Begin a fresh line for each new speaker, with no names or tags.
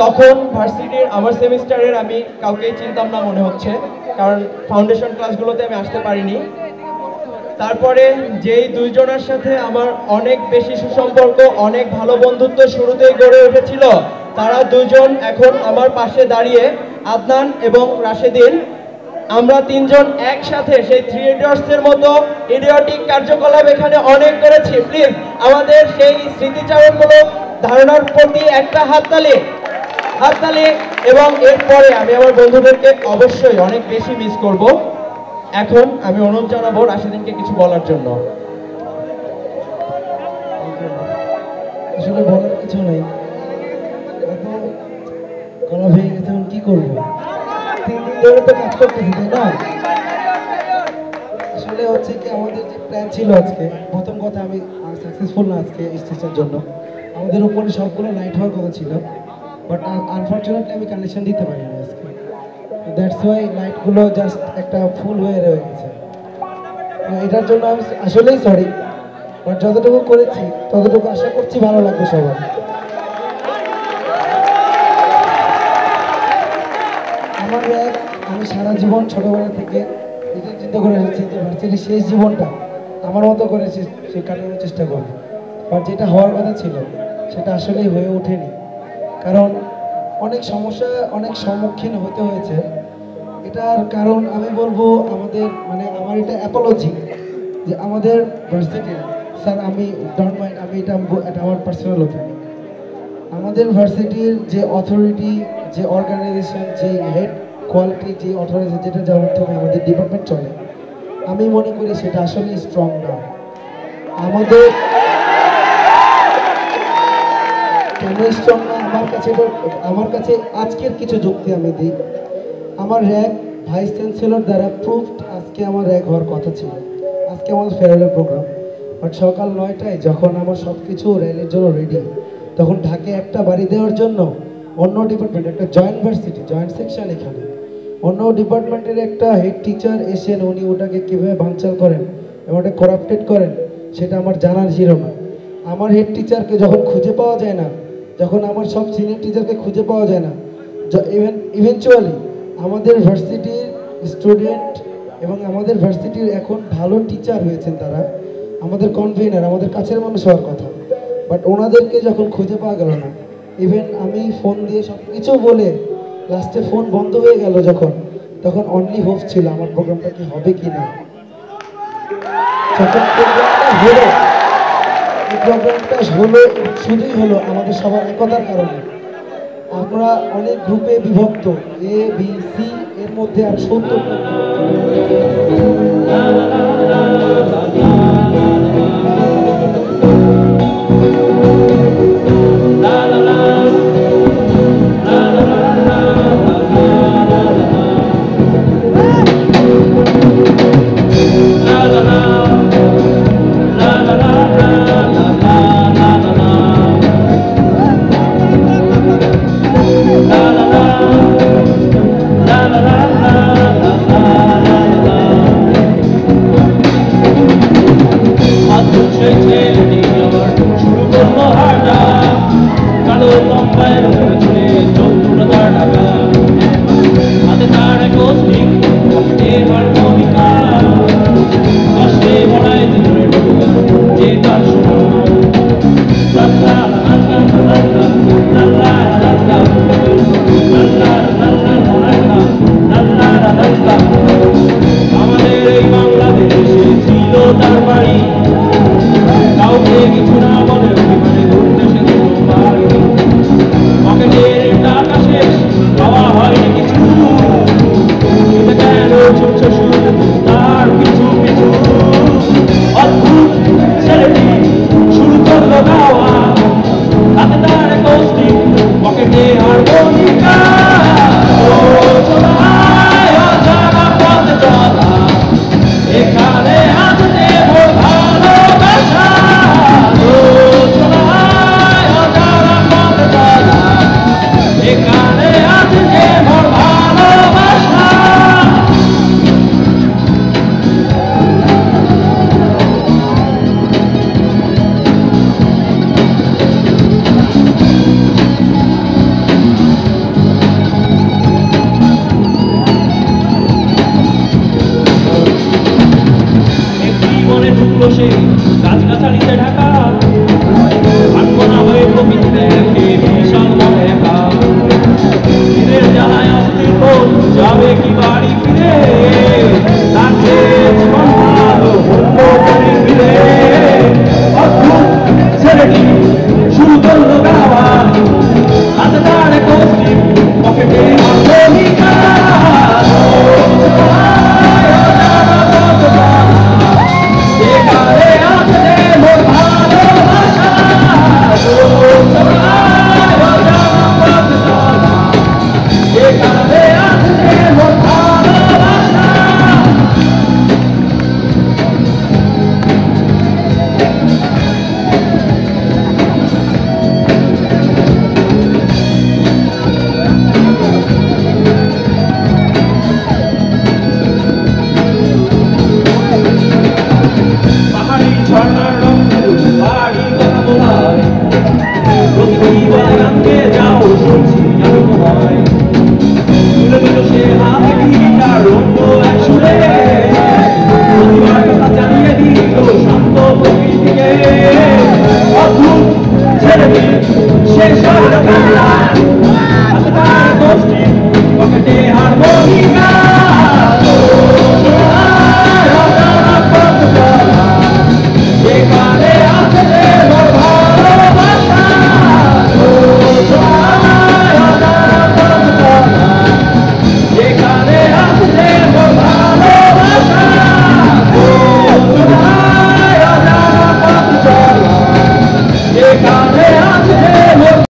তখন ভার্সিটির আমার সেমিস্টারের আমি কাউকেই চিনতাম না মনে হচ্ছে, কারণ ফাউন্ডেশন ক্লাসগুলোতে আমি আসতে পারিনি। তারপরে যেই দুইজনের সাথে আমার অনেক বেশি সুসম্পর্ক, অনেক ভালো বন্ধুত্ব শুরুতেই গড়ে উঠেছিল, তারা দুজন এখন আমার পাশে দাঁড়িয়ে, আদনান এবং রাশেদিন। আমরা তিনজন একসাথে সেই থ্রি ইডিয়টসের মতো ইডিয়টিক কার্যকলাপ এখানে অনেক করেছি। প্লিজ আমাদের সেই স্মৃতিচারণমূলক ধারণার প্রতি একটা হাততালি। এবং এরপরে আমি আমার বন্ধুদেরকে অবশ্যই অনেক বেশি মিস করব। এখন আমি অনুরোধ জানাবো রাশেদিনকে কিছু বলার জন্য।
আসলে বলার কিছু নেই, গলা ভেঙে গেছে, এখন কি করবো? 3 দিন ধরে তো কাজ করতেছি, তাই না? আসলে হচ্ছে কি, আমাদের যে প্ল্যান ছিল আজকে, প্রথম কথা আমি সাকসেসফুল না আজকে স্টেজের জন্য। আমাদের উপরে সবগুলো লাইট হওয়ার কথা ছিল, বাট আনফর্চুনেটলি আমি কানেকশন দিতে পারিনি আজকে। দ্যাটস ওয়াই লাইটগুলো জাস্ট একটা ফুল হয়ে রয়ে গেছে। তো এটার জন্য আমি আসলেই সরি, বাট যতটুকু করেছি ততটুকু আশা করছি ভালো লাগবে সবার। আমার ব্যাগ আমি সারা জীবন ছোটবেলা থেকে এটা চিন্তা করে এসেছি যে ভার্সিটির শেষ জীবনটা আমার মতো করে সে কাটানোর চেষ্টা করব। বাট যেটা হওয়ার কথা ছিল সেটা আসলেই হয়ে ওঠেনি, কারণ অনেক সমস্যা, অনেক সম্মুখীন হতে হয়েছে। এটার কারণ আমি বলবো আমাদের, মানে আমার এটা অ্যাপোলজি, যে আমাদের ভার্সিটির স্যার, আমি ডোন্ট মাইন্ড, আমি এটা আমার পার্সোনাল ওপিনিয়ন, আমাদের ভার্সিটির যে অথরিটি, যে অর্গানাইজেশন, যে হেড কোয়ালিটি, যে অথরিটি, যেটা যার মাধ্যমে আমাদের ডিপার্টমেন্ট চলে, আমি মনে করি সেটা আসলে স্ট্রং না। আমাদের কেন স্ট্রং না? আমার কাছে আজকের কিছু যুক্তি আমি দিই। আমার র্যাগ ভাইস চ্যান্সেলর দ্বারা প্রুভড, আজকে আমার র্যাগ হওয়ার কথা ছিল। আজকে আমাদের ফেয়ারওয়েল প্রোগ্রাম, বাট সকাল 9টায় যখন আমার সব কিছু র্যালির জন্য রেডি, তখন ঢাকে একটা বাড়ি দেওয়ার জন্য অন্য ডিপার্টমেন্ট, একটা জয়েন্ট ভার্সিটি, জয়েন্ট সেকশন, এখানে অন্য ডিপার্টমেন্টের একটা হেড টিচার এসেন, উনি ওটাকে কীভাবে ভাঙচাল করেন এবং ওটা করাপ্টেড করেন সেটা আমার জানার ছিল না। আমার হেড টিচারকে যখন খুঁজে পাওয়া যায় না, যখন আমার সব সিনিয়র টিচারকে খুঁজে পাওয়া যায় না, ইভেনচুয়ালি আমাদের ভার্সিটির স্টুডেন্ট এবং আমাদের ভার্সিটির এখন ভালো টিচার হয়েছেন তারা, আমাদের কনভেনার, আমাদের কাছের মানুষ হওয়ার কথা, বাট ওনাদেরকে যখন খুঁজে পাওয়া গেল না, ইভেন আমি ফোন দিয়ে সব কিছু বলে লাস্টে ফোন বন্ধ হয়ে গেল যখন, তখন অনলি হোপ ছিল আমার প্রোগ্রামটা কি হবে কি না। যখন প্রোগ্রামটা হলো, এই প্রোগ্রামটা হলো, শুধুই হলো আমাদের সবার একতার কারণে। আমরা অনেক গ্রুপে বিভক্ত, এ বি সি, এর মধ্যে আর 70টা
গাছ গাছালিতে ঢাকা, আনমনা হয়ে প্রকৃতিতে